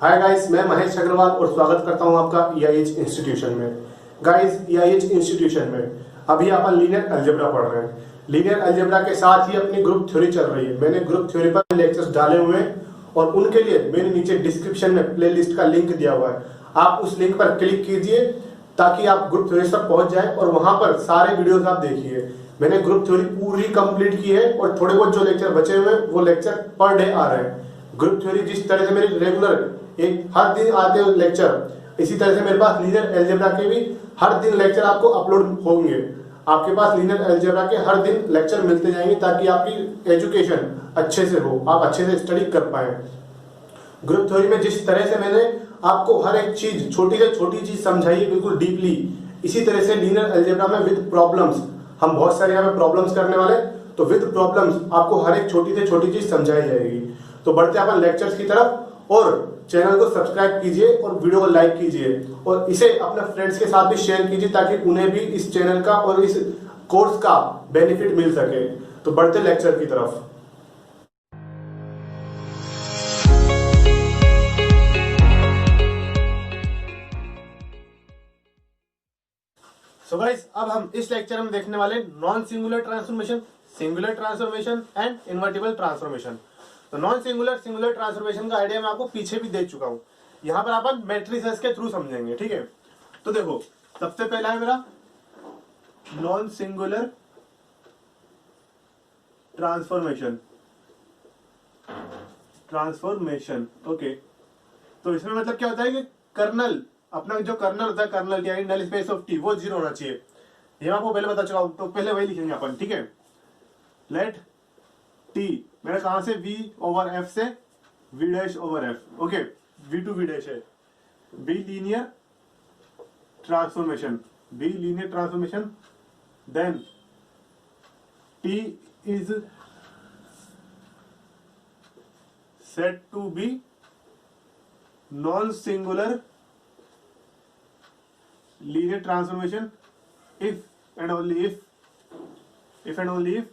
Hi guys, मैं महेश अग्रवाल और स्वागत करता हूं आपका EIH इंस्टीट्यूशन में। गाइस, EIH इंस्टीट्यूशन में अभी अपन लीनियर अलजेब्रा पढ़ रहे हैं। लीनियर अलजेब्रा के साथ ही अपनी ग्रुप थ्योरी चल रही है। मैंने ग्रुप थ्योरी पर लेक्चर्स डाले हुए हैं और उनके लिए मेरे नीचे डिस्क्रिप्शन में प्लेलिस्ट का लिंक दिया हुआ है। आप उस लिंक पर क्लिक कीजिए ताकि आप ग्रुप थ्योरी तक पहुंच जाए और वहां पर सारे वीडियोस आप देखिए। मैंने ग्रुप थ्योरी पूरी कंप्लीट की है और थोड़े बहुत जो लेक्चर बचे हुए हैं वो लेक्चर पर डे आ रहे हैं। ग्रुप थ्योरी जिस तरह से मेरे रेगुलर एक हर दिन आते हैं लेक्चर, इसी तरह से मेरे पास लीनियर अलजेब्रा के भी हर दिन लेक्चर आपको अपलोड होंगे। आपके पास लीनियर अलजेब्रा के हर दिन लेक्चर मिलते जाएंगे ताकि आपकी एजुकेशन अच्छे से हो, आप अच्छे से स्टडी कर पाए। ग्रुप थ्योरी में जिस तरह से मैंने आपको हर एक चीज, छोटी से छोटी चीज समझाई है बिल्कुल डीपली, इसी तरह से लीनियर अलजेब्रा में विद प्रॉब्लम्स, हम बहुत सारे यहाँ पे प्रॉब्लम्स करने वाले, तो विद प्रॉब्लम्स आपको हर एक छोटी से छोटी चीज समझाई जाएगी। तो बढ़ते अपन लेक्चर्स की तरफ और चैनल को सब्सक्राइब कीजिए और वीडियो को लाइक कीजिए और इसे अपने फ्रेंड्स के साथ भी शेयर कीजिए ताकि उन्हें भी इस चैनल का और इस कोर्स का बेनिफिट मिल सके। तो बढ़ते लेक्चर की तरफ। सो गाइस, अब हम इस लेक्चर में देखने वाले non singular transformation, singular transformation and invertible transformation. तो नॉन सिंगुलर सिंगुलर ट्रांसफॉर्मेशन का आइडिया मैं आपको पीछे भी दे चुका हूं। यहां पर अपन मैट्रिसेस के थ्रू समझेंगे, ठीक है। तो देखो, सबसे पहला है मेरा नॉन सिंगुलर ट्रांसफॉर्मेशन। ओके, तो इसमें मतलब क्या होता है कि कर्नल, अपना जो कर्नल होता है, कर्नल क्या है, नल स्पेस ऑफ टी, वो जीरो होना चाहिए। ये मैं आपको पहले बता चुका हूं, तो पहले वही लिखेंगे अपन, ठीक है। लेट टी मेरा कहां से, v ओवर f से v dash over f, okay, v to v dash है। b linear transformation, then t is said to be non singular linear transformation if and only if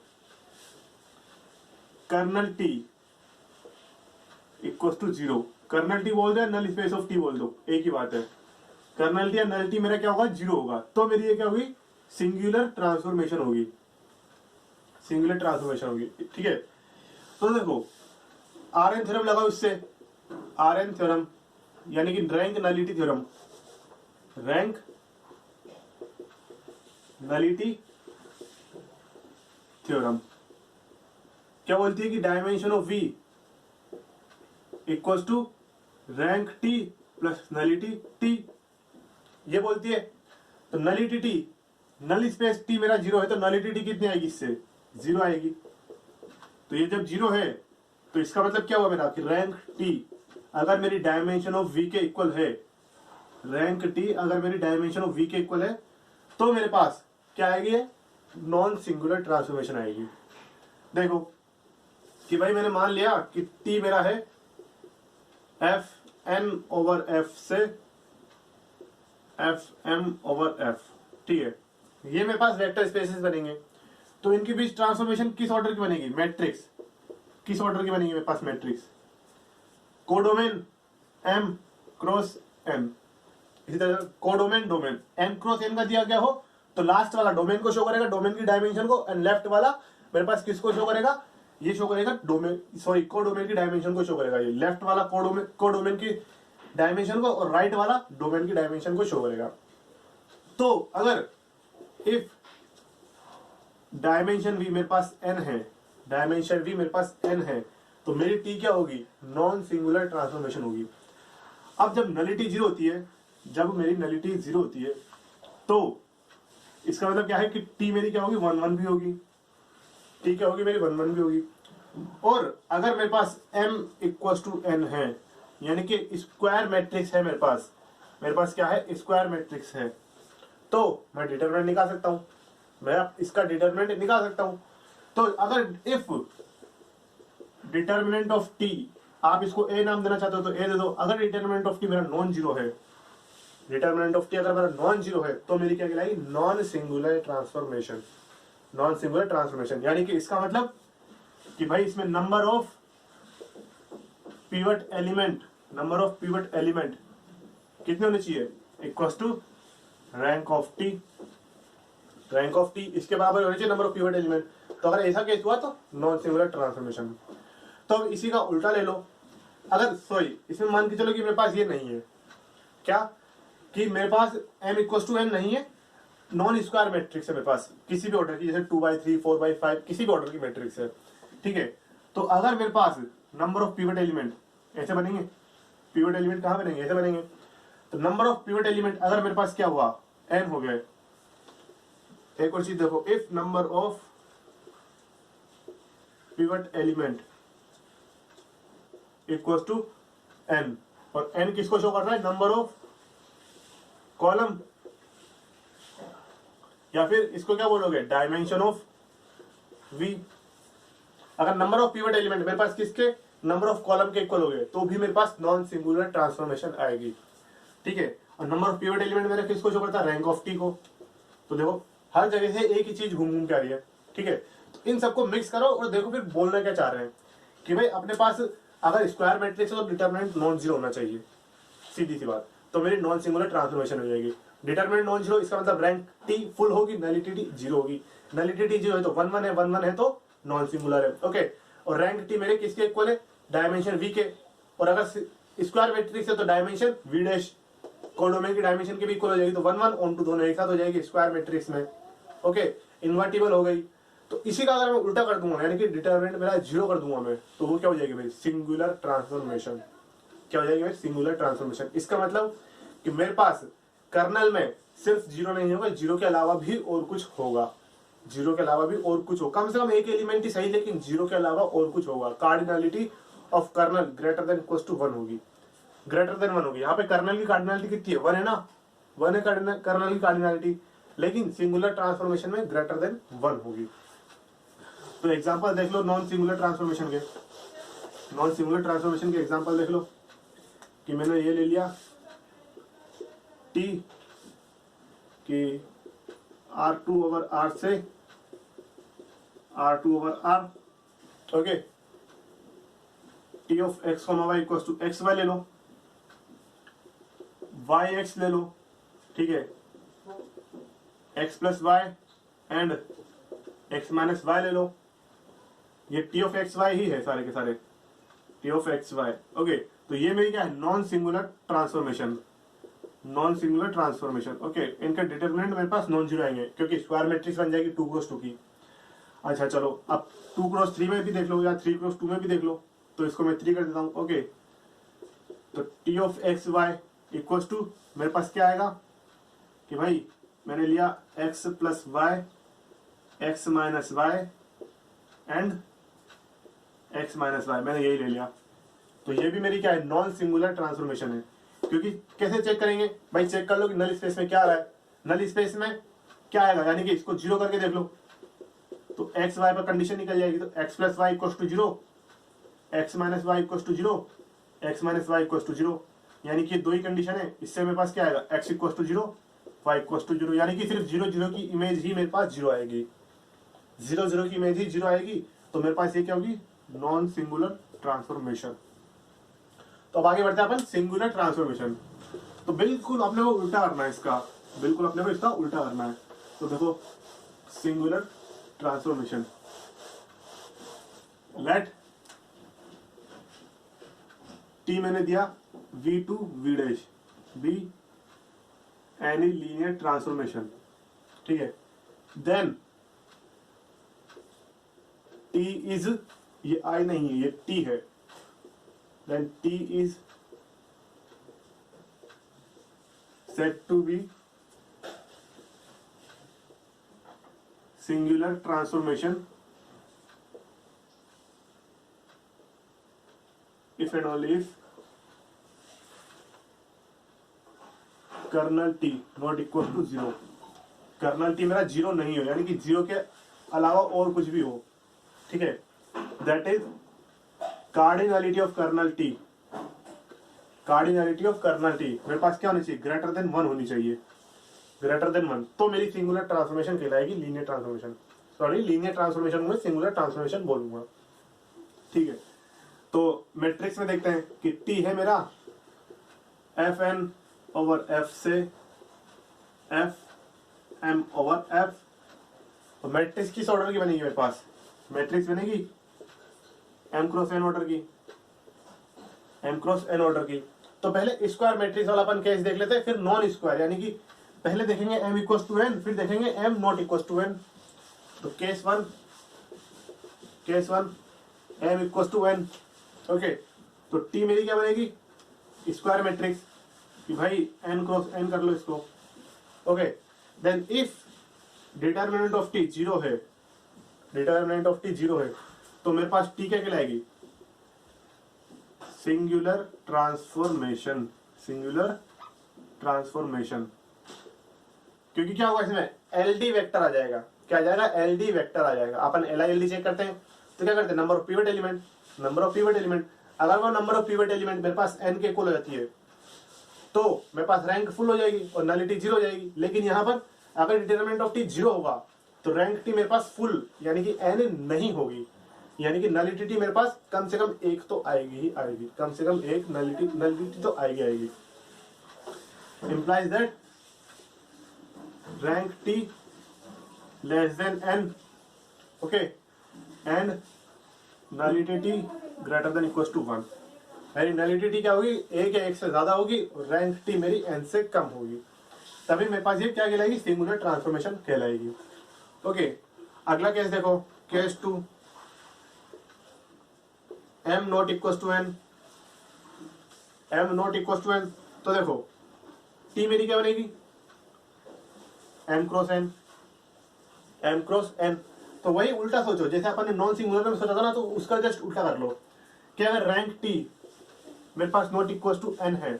kernel T equal to zero. Kernel T बोल दो या null space of T बोल दो, एक ही बात है। Colonel T या नल टी मेरा क्या होगा, जीरो होगा, तो मेरी ये क्या होगी, सिंगुलर ट्रांसफॉर्मेशन होगी, ठीक है। तो देखो, आरएन थ्योरम लगाओ इससे, आरएन थ्योरम यानी कि rank nullity theorem, rank nullity theorem क्या बोलती है कि dimension of V equals to rank T plus nullity T, ये बोलती है। तो nullity T, null space T मेरा जीरो है, तो नलिटी T कितनी आएगी, इससे जीरो आएगी। तो ये जब जीरो है तो इसका मतलब क्या हुआ मेरा कि रैंक T अगर मेरी डायमेंशन ऑफ V के इक्वल है, रैंक T अगर मेरी डायमेंशन ऑफ V के इक्वल है, तो मेरे पास क्या आएगी, नॉन सिंगुलर ट्रांसफॉर्मेशन आएगी। देखो कि भाई मैंने मान लिया कि T मेरा है f n ओवर f से f m ओवर f, ठीक है। ये मेरे पास वेक्टर स्पेसेस बनेंगे, तो इनके बीच ट्रांसफॉर्मेशन किस ऑर्डर की बनेगी, मैट्रिक्स किस ऑर्डर की बनेगी मेरे पास, matrix codomain m cross n। इसी तरह codomain domain m cross n का दिया गया हो तो लास्ट वाला डोमेन को शो करेगा, डोमेन की डायमेंशन को, एंड लेफ्ट वाला मेरे पास किसको शो करेगा, ये शो करेगा डोमेन, सॉरी कोडोमेन की डायमेंशन को शो करेगा। ये लेफ्ट वाला कोडोमेन की डायमेंशन को और राइट वाला डोमेन की डायमेंशन को शो करेगा। तो अगर इफ डायमेंशन v मेरे पास n है, डायमेंशन v मेरे पास n है, तो मेरी t क्या होगी, नॉन सिंगुलर ट्रांसफॉर्मेशन होगी। अब जब नलिटी जीरो होती है, जब मेरी नलिटी जीरो होती है, तो इसका मतलब क्या है कि t मेरी क्या होगी, 1 1 भी होगी, t क्या होगी मेरी, 1 1 भी होगी। और अगर मेरे पास m इक्वल टू n है, यानी कि स्क्वायर मैट्रिक्स है मेरे पास क्या है, स्क्वायर मैट्रिक्स है, तो मैं डिटरमिनेंट निकाल सकता हूं, मैं इसका डिटरमिनेंट निकाल सकता हूं। तो अगर इफ डिटरमिनेंट ऑफ t, आप इसको a नाम देना चाहते हो तो a दे दो। अगर डिटरमिनेंट ऑफ t मेरा नॉन जीरो है, डिटरमिनेंट ऑफ टी अगर मेरा नॉन जीरो है, तो मेरी क्या कहलाएगी, non singular transformation. Non singular transformation यानी कि इसका मतलब कि भाई इसमें number of pivot element number of pivot element कितने होने चाहिए, equal to rank of T. Rank of T इसके बराबर होना चाहिए नंबर ऑफ पिवट एलिमेंट। तो अगर ऐसा केस हुआ तो नॉन सिंगुलर ट्रांसफॉर्मेशन। तो अब इसी का उल्टा ले लो, अगर सॉरी इसमें मान के चलो कि मेरे पास ये नहीं है, क्या कि मेरे पास m इक्वल टू n नहीं है, नॉन स्क्वायर मैट्रिक्स है मेरे पास किसी भी ऑर्डर की, जैसे 2/3 4/5 किसी भी ऑर्डर की मैट्रिक्स है, ठीक है। तो अगर मेरे पास नंबर ऑफ पिवट एलिमेंट ऐसे बनेंगे, पिवट एलिमेंट कहां बनेंगे, ऐसे बनेंगे। तो नंबर ऑफ पिवट एलिमेंट अगर मेरे पास क्या हुआ, n हो गए। एक और चीज देखो, if number of pivot element equal to n, और n किसको शो कर रहा है, नंबर ऑफ कॉलम, या फिर इसको क्या बोलोगे, डायमेंशन ऑफ v। अगर नंबर ऑफ पिवट एलिमेंट मेरे पास किसके, नंबर ऑफ कॉलम के इक्वल हो गए तो भी मेरे पास नॉन सिंगुलर ट्रांसफॉर्मेशन आएगी, ठीक है। और नंबर ऑफ पिवट एलिमेंट मेरे किसको शो करता है, रैंक ऑफ टी को। तो देखो हर जगह से एक ही चीज घूम घूम के आ रही है, ठीक है। तो इन सबको मिक्स करो और देखो फिर बोलना क्या चाह रहे हैं कि भाई अपने पास अगर स्क्वायर मैट्रिक्स है तो डिटरमिनेंट नॉन जीरो होना चाहिए, सीधी सी बात। तो मेरी नॉन सिंगुलर ट्रांसफॉर्मेशन हो जाएगी। डिटरमिनेंट नॉन जीरो इसका मतलब रैंक टी फुल होगी, नलिटी टी जीरो होगी। नलिटी टी जीरो है तो 1 1 है, 1 1 है तो नॉन सिंगुलर है, ओके। और रैंक टी मेरे किसके इक्वल है, डायमेंशन वी के। और अगर स्क्वायर मैट्रिक्स है तो डायमेंशन वी डैश, कोडोमेन की डायमेंशन के भी इक्वल हो जाएगी। तो 1 1 ऑन टू दोनों एक साथ हो जाएगी स्क्वायर मैट्रिक्स में, ओके। इन्वर्टिबल हो गई। तो इसी का अगर मैं उल्टा कर दूंगा, यानी कि डिटरमिनेंट मेरा जीरो कर दूंगा मैं, तो वो क्या हो जाएगी भाई, सिंगुलर ट्रांसफॉर्मेशन। क्या हो जाएगी भाई, सिंगुलर ट्रांसफॉर्मेशन। इसका मतलब कि मेरे पास कर्नल में सिर्फ जीरो नहीं होगा, जीरो के अलावा भी और कुछ होगा, जीरो के अलावा भी और कुछ हो, कम से कम एक एलिमेंट ही सही, लेकिन जीरो के अलावा और कुछ होगा। Cardinality of kernel greater than equal to 1 होगी, ग्रेटर देन 1 होगी। यहाँ पे कर्नल की कार्डिनलिटी कितनी है, 1 है ना, 1 है कर्नल की कार्डिनलिटी, लेकिन सिंगुलर ट्रांसफॉर्मेशन में ग्रेटर देन 1 होगी। तो एग्जांपल देख लो नॉन सिंगुलर ट्रांसफॉर्मेशन के, नॉन सिंगुलर ट्रांसफॉर्मेशन के एग्जांपल देख लो कि मैंने ये ले लिया टी कि R2 ओवर R से R2 over R, okay. T of X comma Y equal to X Y ले लो, वाई एक्स ले लो, ठीक है, X plus Y and X minus Y ले लो। ये टी ऑफ एक्स वाई ही है सारे के सारे, T of X Y, okay. तो ये मेरी क्या है, non singular transformation, non singular transformation, okay. इनका डिटरमिनेंट मेरे पास नॉन जीरो आएंगे क्योंकि स्क्वायर मैट्रिक्स बन जाएगी 2 क्रॉस 2 की। अच्छा चलो अब 2 क्रॉस 3 में भी देख लो या 3 क्रॉस 2 में भी देख लो, तो इसको मैं 3 कर देता हूँ, ओके। तो T of X Y equal to मेरे पास क्या आएगा कि भाई मैंने लिया X plus Y, X minus Y and X minus Y, मैंने यही ले लिया। तो ये भी मेरी क्या है, नॉन सिंगुलर ट्रांसफॉर्मेशन है। क्योंकि कैसे चेक करेंगे भाई, चेक कर लो कि नल स्पेस में क्या आ रहा है, नल स्पेस में क्या आएगा, यानी कि इसको जीरो करके देख लो तो एक्स वाई पर कंडीशन निकल जाएगी। तो X plus Y equal to zero, X minus Y equal to zero, X minus Y equal to zero, यानी कि 2 ही कंडीशन है। इससे मेरे पास क्या आएगा, X equal to zero, Y equal to zero, यानी कि सिर्फ 0 0 की इमेज ही मेरे पास जीरो आएगी, 0 0 की इमेज ही जीरो आएगी। तो मेरे पास ये क्या होगी, नॉन सिंगुलर ट्रांसफॉर्मेशन। तो अब आगे बढ़ते हैं अपन सिंगुलर ट्रांसफॉर्मेशन। तो बिल्कुल अपने को उल्टा करना है इसका, बिल्कुल अपने को इसका उल्टा करना है। तो देखो सिंगुलर ट्रांसफॉर्मेशन, लेट टी मैंने दिया v to v dash be any linear transformation, ठीक है। देन टी इज, ये आई नहीं है ये टी है, then T is said to be singular transformation if and only if kernel T not equal to 0, kernel T मेरा 0 नहीं हो, यानी कि 0 के अलावा और कुछ भी हो, ठीक है। That is cardinality of kernel T, cardinality of kernel T मेरे पास क्या होनी चाहिए, ग्रेटर देन 1 होनी चाहिए, ग्रेटर देन 1, तो मेरी सिंगुलर ट्रांसफॉर्मेशन कहलाएगी linear transformation. Sorry linear transformation में सिंगुलर ट्रांसफॉर्मेशन बोलूंगा, ठीक है। तो मैट्रिक्स में देखते हैं कि टी है मेरा एफ एन ओवर एफ से एफ एम ओवर एफ। तो मैट्रिक्स किस ऑर्डर की बनेगी मेरे पास? मैट्रिक्स बनेगी एम क्रॉस एन ऑर्डर की, एम क्रॉस एन ऑर्डर की। तो पहले स्क्वायर मैट्रिक्स वाला अपन केस देख लेते हैं, फिर नॉन स्क्वायर, यानी कि पहले देखेंगे एम इक्वल टू एन, फिर देखेंगे M not equal to N. तो case one M equal to N. Okay, तो टी मेरी क्या बनेगी? स्क्वायर मैट्रिक्स कि भाई एन क्रॉस एन कर लो इसको। Okay, then if determinant of T zero है, डिटर्मिनेंट ऑफ टी जीरो है, तो मेरे पास टी क्या कहलाएगी? Singular transformation, singular transformation. क्योंकि क्या होगा इसमें? एलडी वेक्टर आ जाएगा। क्या आ जाएगा? एलडी वेक्टर आ जाएगा। अपन एलआईएलडी चेक करते हैं तो क्या करते हैं? Number of pivot element, number of pivot element. अगर वो नंबर ऑफ पिवट एलिमेंट मेरे पास एन के इक्वल हो जाती है तो मेरे पास रैंक फुल हो जाएगी और नलिटी जीरो हो जाएगी। लेकिन यहाँ पर अगर डिटरमिनेंट ऑफ टी जीरो होगा तो रैंक टी मेरे पास फुल यानी कि एन नहीं होगी, यानी कि नलिटी टी मेरे पास कम से कम एक तो आएगी ही आएगी, कम से कम एक नलिटी तो आएगी। Implies that rank T less than N, okay, and nullity T greater than equal to 1। मेरी नलिटी टी क्या होगी? एक या एक से ज्यादा होगी और रैंक टी मेरी एन से कम होगी, तभी मेरे पास ये क्या कहलाएगी? सिंगुलर ट्रांसफॉर्मेशन कहलाएगी। ओके, अगला केस देखो, case 2 M not equal to N, M not equal to N. तो देखो टी मेरी क्या बनेगी? M cross N, M cross N. तो वही उल्टा सोचो, जैसे अपन ने नॉन सिंगुलर में सोचा था ना, तो उसका जस्ट उल्टा कर लो कि अगर रैंक टी मेरे पास नॉट इक्वल टू एन है,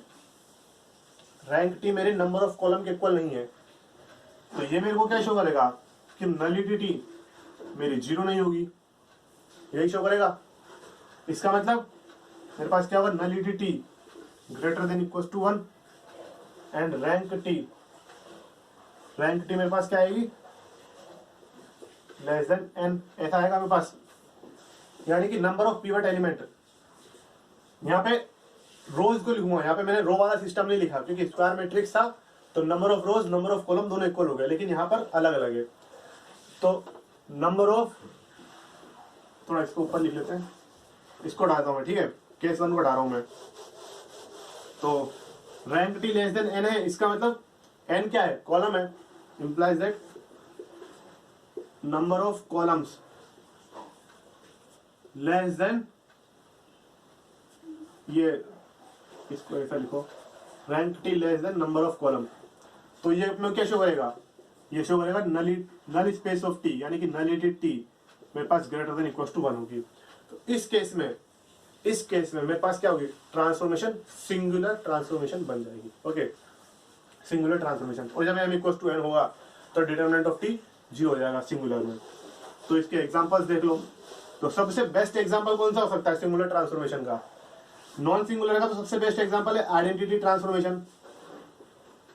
रैंक टी मेरे नंबर ऑफ कॉलम के इक्वल नहीं है, तो ये मेरे को क्या शो करेगा? कि नलिटी टी मेरी जीरो नहीं होगी, यही शो करेगा। इसका मतलब मेरे पास क्या होगा? Nullity T greater than equal to 1 and rank T मेरे पास क्या आएगी? लेस देन एन, ऐसा आएगा मेरे पास। यानी कि नंबर ऑफ पिवट एलिमेंट, यहाँ पे रोज को लिखूंगा, यहाँ पे मैंने रो वाला सिस्टम नहीं लिखा क्योंकि स्क्वायर मैट्रिक्स था तो number of rose number of column दोनों इक्वल हो गए, लेकिन यहाँ पर अलग अलग है। तो नंबर ऑफ, थोड़ा इसको ऊपर लिख लेते हैं, इसको हटाता हूं मैं, ठीक है, केस 1 को हटा रहा हूं मैं। तो rank T less than N है, इसका मतलब एन क्या है? कॉलम है। Implies that number of columns less than, ये इसको ऐसा लिखो, rank T less than number of column. तो ये अपने क्या शो करेगा? ये शो करेगा नल स्पेस ऑफ टी, यानी कि नलिटी टी मेरे पास ग्रेटर देन इक्वल टू 1 होगी। तो इस केस में मेरे पास क्या होगी? ट्रांसफॉर्मेशन, सिंगुलर ट्रांसफॉर्मेशन बन जाएगी। Okay, singular transformation. और जब एम इक्वल टू एन होगा तो डिटरमिनेंट ऑफ टी जीरो हो जाएगा सिंगुलर में। तो इसके एग्जांपल्स देख लो। तो सबसे बेस्ट एग्जांपल कौन सा हो सकता है सिंगुलर ट्रांसफॉर्मेशन का? नॉन सिंगुलर का तो सबसे बेस्ट एग्जांपल है आइडेंटिटी ट्रांसफॉर्मेशन।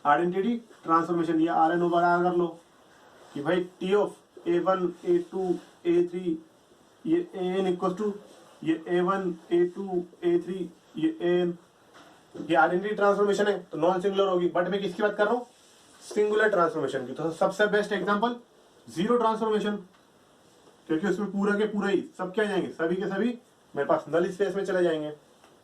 आइडेंटिटी ट्रांसफॉर्मेशन, ये आर एन ओवर आर कर लो कि भाई T of A1 A2 A3 ये an इक्वल टू ये A1 A2 A3 ये an, ये आइडेंटिटी ट्रांसफॉर्मेशन है तो नॉन सिंगुलर होगी। बट मैं किसकी बात कर रहा हूँ? सिंगुलर ट्रांसफॉर्मेशन की। तो सबसे बेस्ट एग्जांपल जीरो ट्रांसफॉर्मेशन, क्योंकि उसमें पूरा के पूरा ही सब क्या जाएंगे? सभी के सभी मेरे पास नल स्पेस में चले जाएंगे।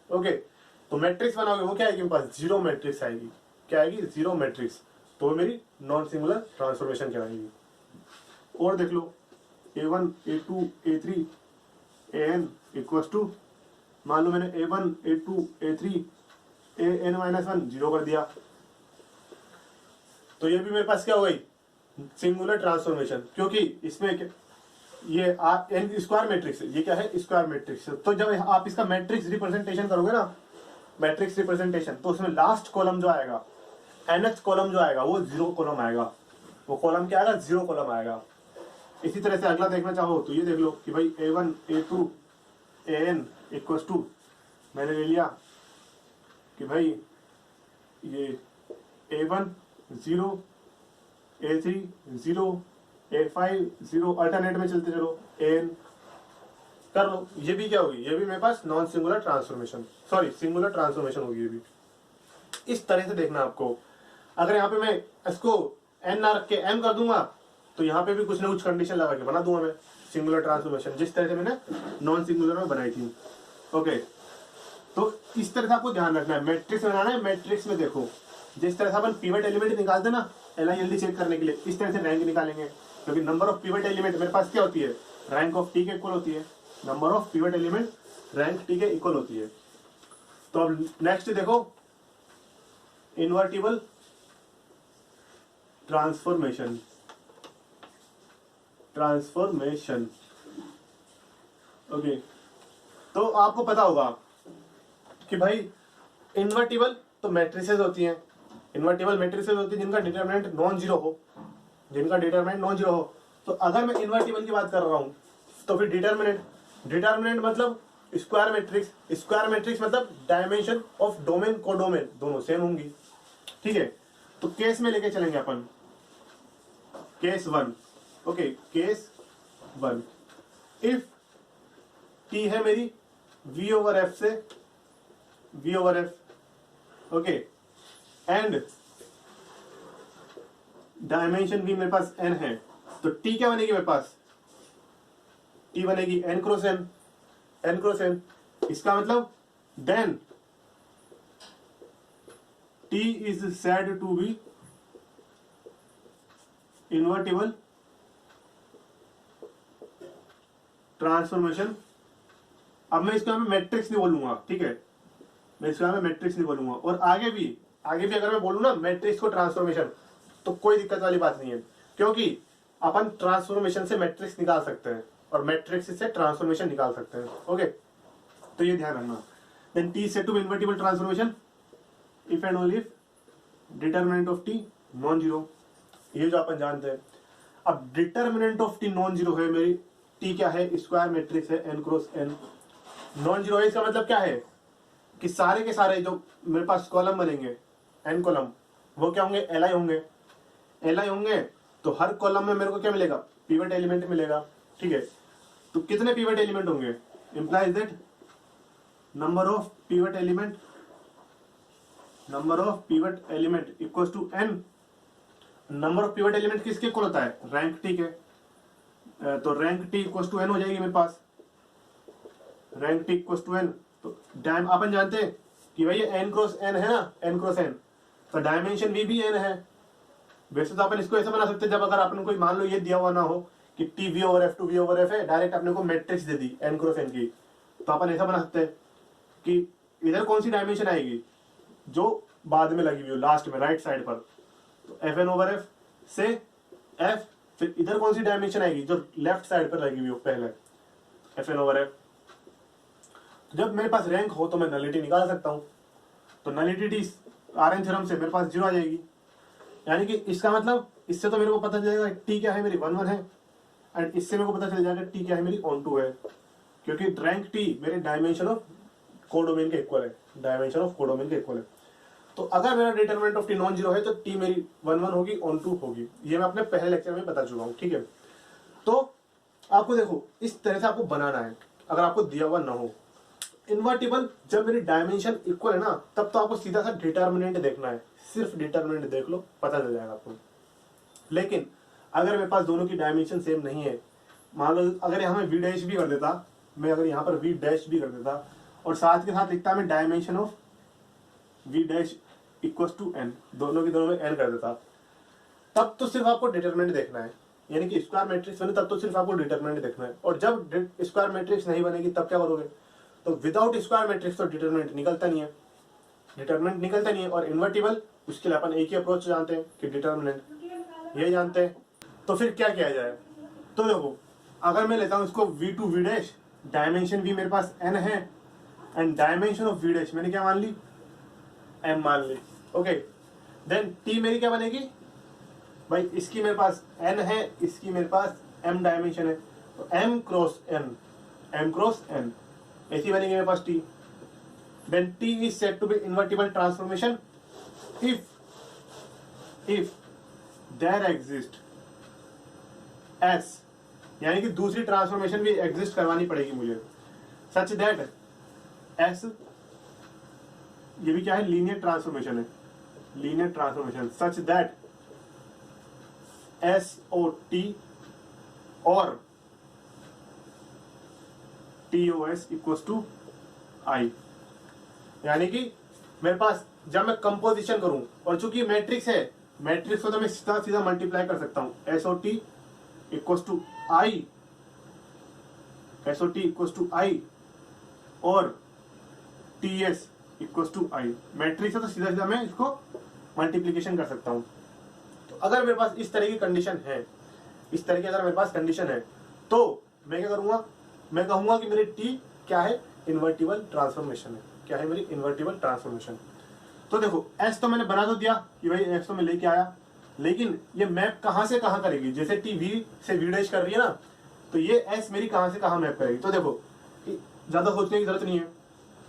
ओके, तो मैट्रिक्स बनाओगे वो क्या आएगी? मेरे पास जीरो मैट्रिक्स आएगी। क्या आएगी? Zero matrix. तो वो मेरी नॉन सिंगुलर ट्रांसफॉर्मेशन कहलाएगी। और देख लो A1 A2 A3 an equal to, मान लो मैंने A1 A2 A3 an-1 zero कर दिया, तो ये भी मेरे पास क्या हो गई? सिंगुलर ट्रांसफॉर्मेशन, क्योंकि इसमें ये एन स्क्वायर मैट्रिक्स है, ये क्या है? Square matrix. तो जब आप इसका मैट्रिक्स रिप्रेजेंटेशन करोगे ना, मैट्रिक्स रिप्रेजेंटेशन, तो उसमें लास्ट कॉलम जो आएगा, nth कॉलम जो आएगा वो जीरो कॉलम आएगा। वो कॉलम क्या आएगा? जीरो कॉलम आएगा। इसी तरह से अगला देखना चाहो तो ये देख लो कि भाई A1 A2 an equal to, मैंने ले लिया कि भाई ये A1 0 A3 0 A5 0, अल्टरनेट में चलते चलो an कर लो। ये भी क्या होगी? ये भी मेरे पास non singular transformation, sorry singular transformation होगी ये भी। इस तरह से देखना आपको। अगर यहाँ पे मैं इसको एन ना रख के एम कर दूंगा तो यहाँ पे भी कुछ ना कुछ कंडीशन लगा के बना दूंगा मैं सिंगुलर ट्रांसफॉर्मेशन, जिस तरह से मैंने नॉन सिंगुलर में बनाई थी। ओके, तो इस तरह से आपको ध्यान रखना है। मैट्रिक्स बनाना है, मैट्रिक्स में देखो जिस तरह से अपन पिवट एलिमेंट निकालते ना एल आई जल्दी चेक करने के लिए, इस तरह से रैंक निकालेंगे, क्योंकि नंबर ऑफ पिवट एलिमेंट मेरे पास क्या होती है, रैंक ऑफ टी के इक्वल होती है। Number of pivot element rank T के इक्वल होती है। तो अब नेक्स्ट देखो, इन्वर्टिबल ट्रांसफॉर्मेशन। ओके, तो आपको पता होगा कि भाई इन्वर्टिबल तो मैट्रिसेस होती हैं, इन्वर्टिबल मैट्रिसेस होती है जिनका डिटरमिनेंट नॉन जीरो हो, तो अगर मैं इन्वर्टिबल की बात कर रहा हूं तो फिर डिटरमिनेंट मतलब स्क्वायर मैट्रिक्स मतलब डायमेंशन ऑफ डोमेन कोडोमेन दोनों सेम होंगी। ठीक है, तो केस में लेके चलेंगे अपन, case 1। Okay, case 1, if T है मेरी v ओवर एफ से v over F, okay, and dimension v मेरे पास n है, तो t क्या बनेगी मेरे पास, t बनेगी n क्रॉस n। इसका मतलब then t is said to be invertible transformation. अब मैं इसको मैट्रिक्स नहीं बोलूंगा, ठीक है, मैं इसको मैट्रिक्स नहीं बोलूंगा। और आगे भी अगर मैं बोलूँ ना मैट्रिक्स को ट्रांसफॉर्मेशन, तो कोई दिक्कत वाली बात नहीं है, क्योंकि अपन ट्रांसफॉर्मेशन से मैट्रिक्स निकाल सकते हैं और मैट्रिक्स से ट्रांसफॉर्मेशन निकाल सकते हैं। ओके, तो ये ध्यान रखना। Then T said to be invertible transformation if and only if determinant of T non zero, ये जो अपन जानते हैं। अब determinant of T non zero है मेरी, टी क्या है, स्क्वायर मैट्रिक्स है n cross n, non zero है। इसका मतलब क्या है कि सारे के सारे जो मेरे पास कॉलम बनेंगे n कॉलम, वो क्या होंगे, li होंगे। तो हर कॉलम में मेरे को क्या मिलेगा, पिवट एलिमेंट मिलेगा। ठीक है, तो कितने पिवट एलिमेंट होंगे, implies that number of pivot element equals to n। Number of pivot element किसके इक्वल होता है, रैंक टी के, तो rank T equals to n हो जाएगी मेरे पास, rank T equals to n। तो अपन जानते हैं कि भाई ये n क्रॉस n है ना, n क्रॉस n, तो डायमेंशन v भी n है। वैसे तो अपन इसको ऐसा बना सकते हैं, जब अगर आपने कोई मान लो ये दिया हुआ ना हो कि T v over f to v over f है, डायरेक्ट अपने को मैट्रिक्स दे दी n क्रॉस n की, तो अपन ऐसा बना सकते हैं कि इधर कौन सी डायमेंशन आएगी, जो बाद में लगी हुई हो लास्ट में राइट साइड पर, तो एफ एन ओवर एफ से एफ, फिर इधर कौन सी डायमेंशन आएगी जो लेफ्ट साइड पर लगी हुई हो पहले, एफ एन ओवर एफ। जब मेरे पास रैंक हो तो मैं नलिटी निकाल सकता हूं, तो नलिटी आरएन थ्योरम से मेरे पास 0 आ जाएगी। यानी कि इसका मतलब इससे तो मेरे को पता चल जाएगा टी क्या है मेरी 1 1 है, एंड इससे मेरे को पता चल जाएगा टी क्या है मेरी ऑन 2 है, क्योंकि रैंक टी मेरे डायमेंशन ऑफ कोडोमेन के इक्वल है, तो अगर मेरा determinant of T non zero है तो टी मेरी 1 1 होगी, ऑन 2 होगी। ये मैं अपने पहले लेक्चर में बता चुका हूँ। ठीक है, तो आपको देखो इस तरह से आपको बनाना है, अगर आपको दिया हुआ ना हो। इन्वर्टिबल जब मेरी डायमेंशन इक्वल है ना, तब तो आपको सीधा सा डिटरमिनेंट देखना है, सिर्फ डिटरमिनेंट देख लो, पता चल जाएगा आपको। लेकिन अगर मेरे पास दोनों की डायमेंशन सेम नहीं है, मान लो अगर यहाँ मैं वी डैश भी कर देता, मैं अगर यहाँ पर वी डैश भी कर देता और साथ के साथ लिखता मैं dimension of V dash equals to n, दोनों की दोनों में n कर देता, तब तो सिर्फ आपको डिटरमिनेंट देखना है। यानी कि स्क्वायर मैट्रिक्स बने तब तो सिर्फ आपको डिटरमिनेंट देखना है, और जब स्क्वायर मैट्रिक्स नहीं बनेगी तब क्या करोगे, तो विदाउट स्क्वायर मैट्रिक्स तो डिटरमिनेंट निकलता नहीं है। और इन्वर्टिबल उसके लिए अपन एक ही अप्रोच जानते हैं कि डिटरमिनेंट, ये जानते हैं। तो फिर क्या किया जाए, तो देखो अगर मैं लेता हूं इसको v to V dash, dimension v मेरे पास n है, and dimension of V dash मैंने क्या मान ली, m मान ली। ओके, देन t मेरी क्या बनेगी भाई, इसकी मेरे पास n है, इसकी मेरे पास m डायमेंशन है, तो m क्रॉस n ऐसी बनेगी मेरे पास t। Then t is said to be invertible transformation if there exist s, यानी कि दूसरी ट्रांसफॉर्मेशन भी एग्जिस्ट करवानी पड़ेगी मुझे, सच दैट s ये भी क्या है, लीनियर ट्रांसफॉर्मेशन है, linear transformation such that SOT और TOS इक्वल्स टू I। यानी कि मेरे पास जब मैं कंपोजिशन करूं, और चूंकि मैट्रिक्स है, मैट्रिक्स को तो मैं सीधा सीधा मल्टीप्लाई कर सकता हूं, SOT equals to I, SOT equals to I और TS equals to I। Matrix है तो सीधा सीधा मैं इसको मल्टीप्लीकेशन कर सकता हूं। तो अगर मेरे पास इस तरह की कंडीशन है, इस तरह की अगर मेरे पास कंडीशन है, तो मैं क्या करूंगा, मैं कहूंगा कि मेरी T क्या है, इन्वर्टिबल ट्रांसफॉर्मेशन है। क्या है मेरी इन्वर्टिबल ट्रांसफॉर्मेशन। तो देखो S तो मैंने बना तो दिया कि भाई X तो मैं लेके आया, लेकिन ये मैप कहां से कहां करेगी, जैसे T V से V डैश कर रही है ना, तो ये S मेरी कहां से कहां मैप करेगी। तो देखो ज्यादा सोचने की जरूरत नहीं है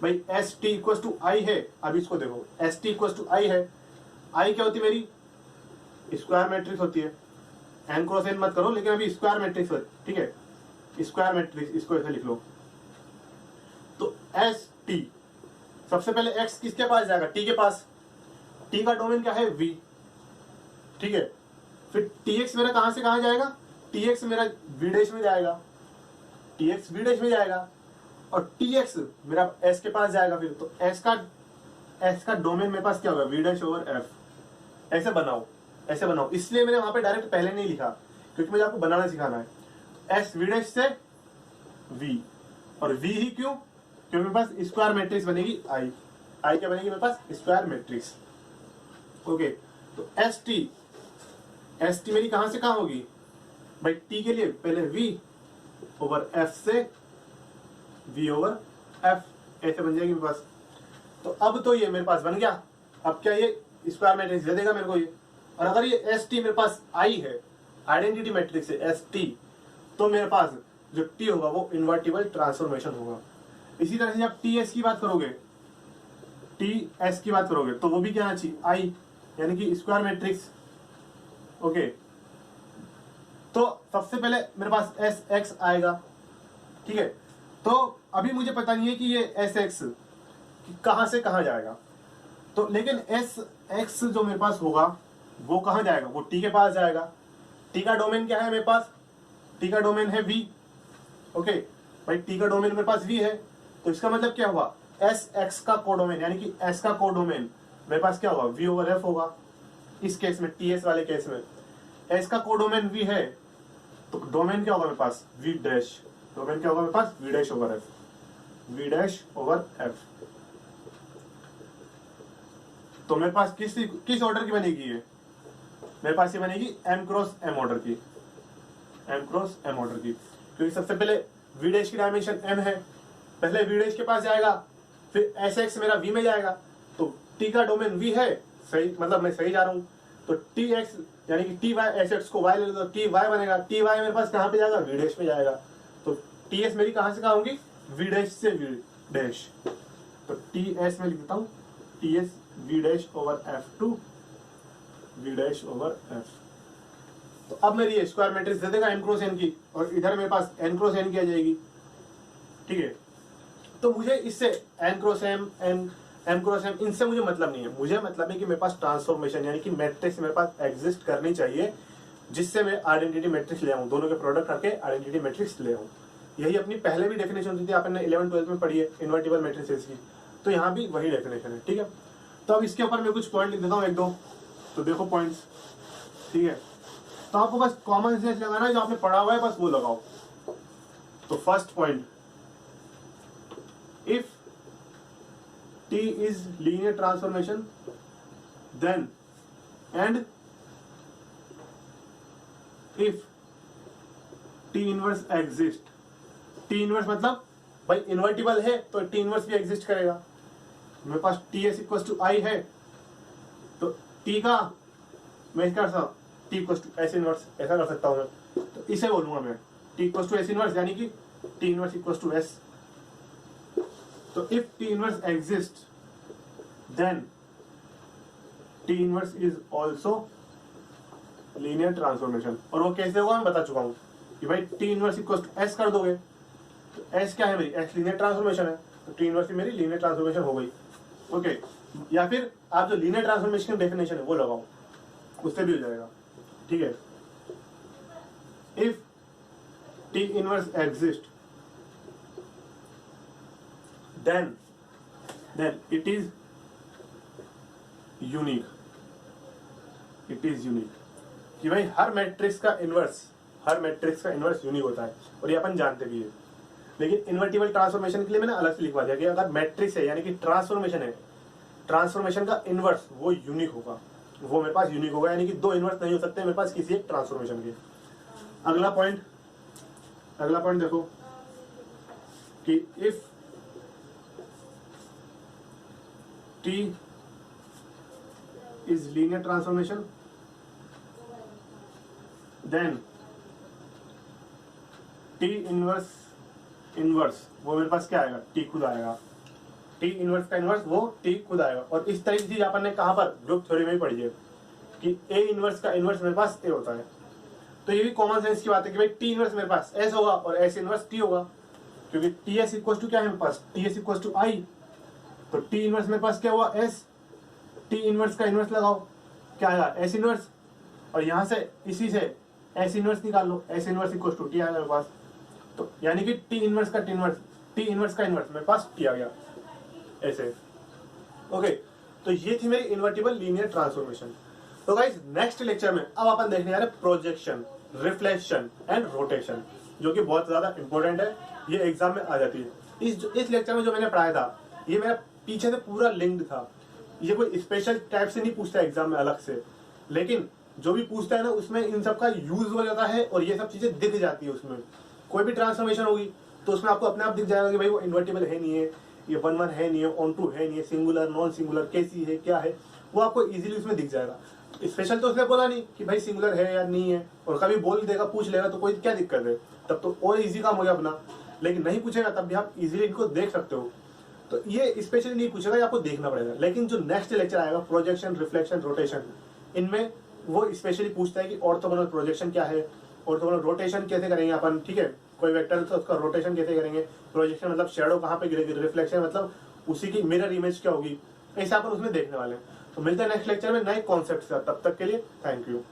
भाई, एस टी इक्वल टू आई है। अब इसको देखो, एस टी इक्वल टू आई है, आई क्या होती है मेरी, स्क्वायर मैट्रिक्स होती है। एन क्रॉस एन मत करो, लेकिन अभी स्क्वायर मैट्रिक्स, ठीक है, स्क्वायर मैट्रिक्स, इसको ऐसे लिख लो। तो एस टी, सबसे पहले एक्स किसके पास जाएगा, टी के पास। टी का डोमेन क्या है, वी, ठीक है। फिर टी एक्स मेरा कहां से कहां जाएगा, टी एक्स मेरा वी डैश में जाएगा, टी एक्स वी डैश में जाएगा, और टी एक्स मेरा एस के पास जाएगा। फिर तो एस का डोमेन मेरे पास क्या होगा, वी डैश ओवर एफ। ऐसे बनाओ, ऐसे बनाओ, इसलिए मैंने वहां पे डायरेक्ट पहले नहीं लिखा, क्योंकि मुझे आपको बनाना सिखाना है। एस वी डैश से वी, और वी ही क्यों, क्योंकि मेरे पास स्क्वायर मैट्रिक्स बनेगी आई। आई क्या बनेगी मेरे पास, स्क्वायर मैट्रिक्स। ओके, तो एस टी मेरी कहां से कहां होगी भाई, टी के लिए पहले वी ओवर एफ से वी ओवर एफ, ऐसे बन जाएगी मेरे पास। तो अब तो ये मेरे पास बन गया। अब क्या ये स्क्वायर मैट्रिक्स दे देगा मेरे को ये, और अगर ये एस टी मेरे पास आई है, आइडेंटिटी मैट्रिक्स है एस टी, तो मेरे पास जो टी होगा वो इन्वर्टिबल ट्रांसफॉर्मेशन होगा। इसी तरह से आप टी एस की बात करोगे, टी एस की बात करोगे, तो वो भी क्या आना चाहिए, आई, यानी कि स्क्वायर मैट्रिक्स। ओके, तो सबसे पहले मेरे पास एस एक्स आएगा, ठीक है। तो अभी मुझे पता नहीं है कि ये एस एक्स कहां से कहां जाएगा, तो लेकिन एस एक्स जो मेरे पास होगा वो कहां जाएगा, वो टी के पास जाएगा। टी का डोमेन क्या है मेरे पास, टी का डोमेन है वी। ओके भाई, टी का डोमेन मेरे पास वी है, तो इसका मतलब क्या हुआ, एस एक्स का कोडोमेन, यानी कि एस का कोडोमेन मेरे पास क्या होगा, वी ओवर एफ होगा। इस केस में, टी एस वाले केस में एस का कोडोमेन वी है, तो डोमेन क्या होगा मेरे पास, वी डैश। डोमेन क्या होगा मेरे पास, V dash over F, V dash over F. तो मेरे पास किस ऑर्डर की बनेगी ये, मेरे पास ये बनेगी एम क्रॉस एम ऑर्डर की, एम क्रॉस एम ऑर्डर की, क्योंकि सबसे पहले वी डैश की डायमेंशन एम है, पहले वी डैश के पास जाएगा, फिर एस एक्स मेरा वी में जाएगा। तो टी का डोमेन वी है, सही, मतलब मैं सही जा रहा हूं। तो टी एक्स यानी कि टी वाई, एस एक्स को वाई ले लो तो टी वाई बनेगा। टी वाई मेरे पास कहां पे जाएगा, वी डैश में जाएगा। तो टी एस मेरी कहां से कहां होगी, वी डैश से वी डैश। तो टी एस में लिख देता हूं, T S V dash over F to V dash over F. तो अब मेरी ये स्क्वायर मैट्रिक्स दे देगा एम क्रॉस एन की, और इधर मेरे पास एन क्रॉस एन की आ जाएगी, ठीक है। तो मुझे इससे N cross M, M cross M, इनसे मुझे मतलब नहीं है। मुझे मतलब है कि मेरे पास ट्रांसफॉर्मेशन यानी कि मैट्रिक्स मेरे पास एग्जिस्ट करनी चाहिए, जिससे मैं आइडेंटिटी मैट्रिक्स ले आऊं, दोनों के प्रोडक्ट करके आइडेंटिटी मैट्रिक्स ले आऊं। यही अपनी पहले भी डेफिनेशन होती थी, आपने 11th-12th में पढ़ी है इन्वर्टिबल मैट्रिसेस की, तो यहाँ भी वही डेफिनेशन है, ठीक है। तो अब इसके ऊपर मैं कुछ पॉइंट लिख देता हूँ, एक दो, तो देखो पॉइंट्स, ठीक है। तो आपको बस कॉमन सेंस लगाना है, जो आपने पढ़ा हुआ है बस वो लगाओ। तो first point, if T is linear transformation, then and if T inverse exist, T inverse मतलब भाई इन्वर्टिबल है तो T inverse भी एग्जिस्ट करेगा। मेरे पास टी एस इक्वल टू आई है, तो T का मैं क्या कर सकता हूँ, T equal to S inverse, ऐसा कर सकता हूँ मैं। तो इसे बोलूंगा मैं T equal to S inverse, यानी कि T inverse equal to S. तो if T inverse exists, then T inverse is also linear transformation। और वो कैसे होगा मैं बता चुका हूं कि भाई T inverse equal to S कर दोगे, तो S क्या है मेरी, S linear transformation है, तो T inverse मेरी linear transformation हो गई। ओके, या फिर आप जो लीनियर ट्रांसफॉर्मेशन की डेफिनेशन है वो लगाओ, उससे भी हो जाएगा। ठीक है, if T inverse exist then it is unique. It is unique कि भाई हर मैट्रिक्स का इनवर्स यूनिक होता है, और ये अपन जानते भी है। लेकिन इन्वर्टिबल ट्रांसफॉर्मेशन के लिए मैंने अलग से लिखवा दिया कि अगर मैट्रिक्स है यानी कि ट्रांसफॉर्मेशन है, ट्रांसफॉर्मेशन का इनवर्स वो यूनिक होगा, वो मेरे पास यूनिक होगा, यानी कि दो इनवर्स नहीं हो सकते मेरे पास किसी एक ट्रांसफॉर्मेशन के। अगला पॉइंट देखो कि if T is linear transformation then T inverse वो मेरे पास क्या आएगा, टी खुद आएगा। टी इनवर्स का इनवर्स वो टी खुद आएगा। और इस तरह की चीज अपन ने कहां पर ग्रुप थ्योरी में ही पढ़ी है कि ए इनवर्स का इनवर्स मेरे पास ए होता है। तो ये भी कॉमन सेंस की बात है कि भाई टी इनवर्स मेरे पास एस होगा और एस इनवर्स टी होगा, क्योंकि टी एस इक्वल टू क्या है मेरे पास, टी एस इक्वल टू आई। तो टी इनवर्स मेरे पास क्या हुआ, एस। टी इनवर्स का इनवर्स लगाओ, क्या आएगा, एस इनवर्स। और यहां से इसी से एस इनवर्स निकाल लो, S inverse equal to T आएगा मेरे पास। तो यानी कि टी इनवर्स का इनवर्स मेरे पास टी आ गया ऐसे। ओके, तो ये थी मेरी इन्वर्टिबल लीनियर ट्रांसफॉर्मेशन। तो गाइस नेक्स्ट लेक्चर में अब अपन देखने जा रहे हैं प्रोजेक्शन, रिफ्लेक्शन एंड रोटेशन, जो कि बहुत ज्यादा इंपॉर्टेंट है, ये एग्जाम में आ जाती है। इस लेक्चर में जो मैंने पढ़ाया था ये मेरा पीछे से पूरा लिंक्ड था। ये कोई स्पेशल टाइप से नहीं पूछता एग्जाम में अलग से, लेकिन जो भी पूछता है ना उसमें इन सब का यूज हो जाता है और ये सब चीजें दिख जाती है। उसमें कोई भी ट्रांसफॉर्मेशन होगी तो उसमें आपको अपने आप दिख जाएगा कि भाई वो इन्वर्टिबल है नहीं है, ये 1-1 है नहीं है, ऑन टू है नहीं है, सिंगुलर नॉन सिंगुलर कैसी है क्या है, वो आपको इजीली उसमें दिख जाएगा। स्पेशल तो उसने बोला नहीं कि भाई सिंगुलर है या नहीं है, और कभी बोल देगा पूछ लेगा तो कोई क्या दिक्कत है, तब तो और इजी काम हो गया अपना। लेकिन नहीं पूछेगा तब भी आप इजीली इनको देख सकते हो। तो ये स्पेशली नहीं पूछेगा, ये आपको देखना पड़ेगा। लेकिन जो नेक्स्ट लेक्चर आएगा प्रोजेक्शन, रिफ्लेक्शन, रोटेशन, इनमें वो स्पेशली पूछता है कि ऑर्थोगोनल प्रोजेक्शन क्या है, ऑर्थोगोनल रोटेशन कैसे करेंगे अपन, ठीक है, कोई वेक्टर तो उसका रोटेशन कैसे करेंगे, प्रोजेक्शन मतलब शेडो कहाँ पे गिरेगी, रिफ्लेक्शन मतलब उसी की मिरर इमेज क्या होगी, ऐसे अपन उसमें देखने वाले हैं। तो मिलते हैं नेक्स्ट लेक्चर में नए कॉन्सेप्ट से, तब तक के लिए थैंक यू।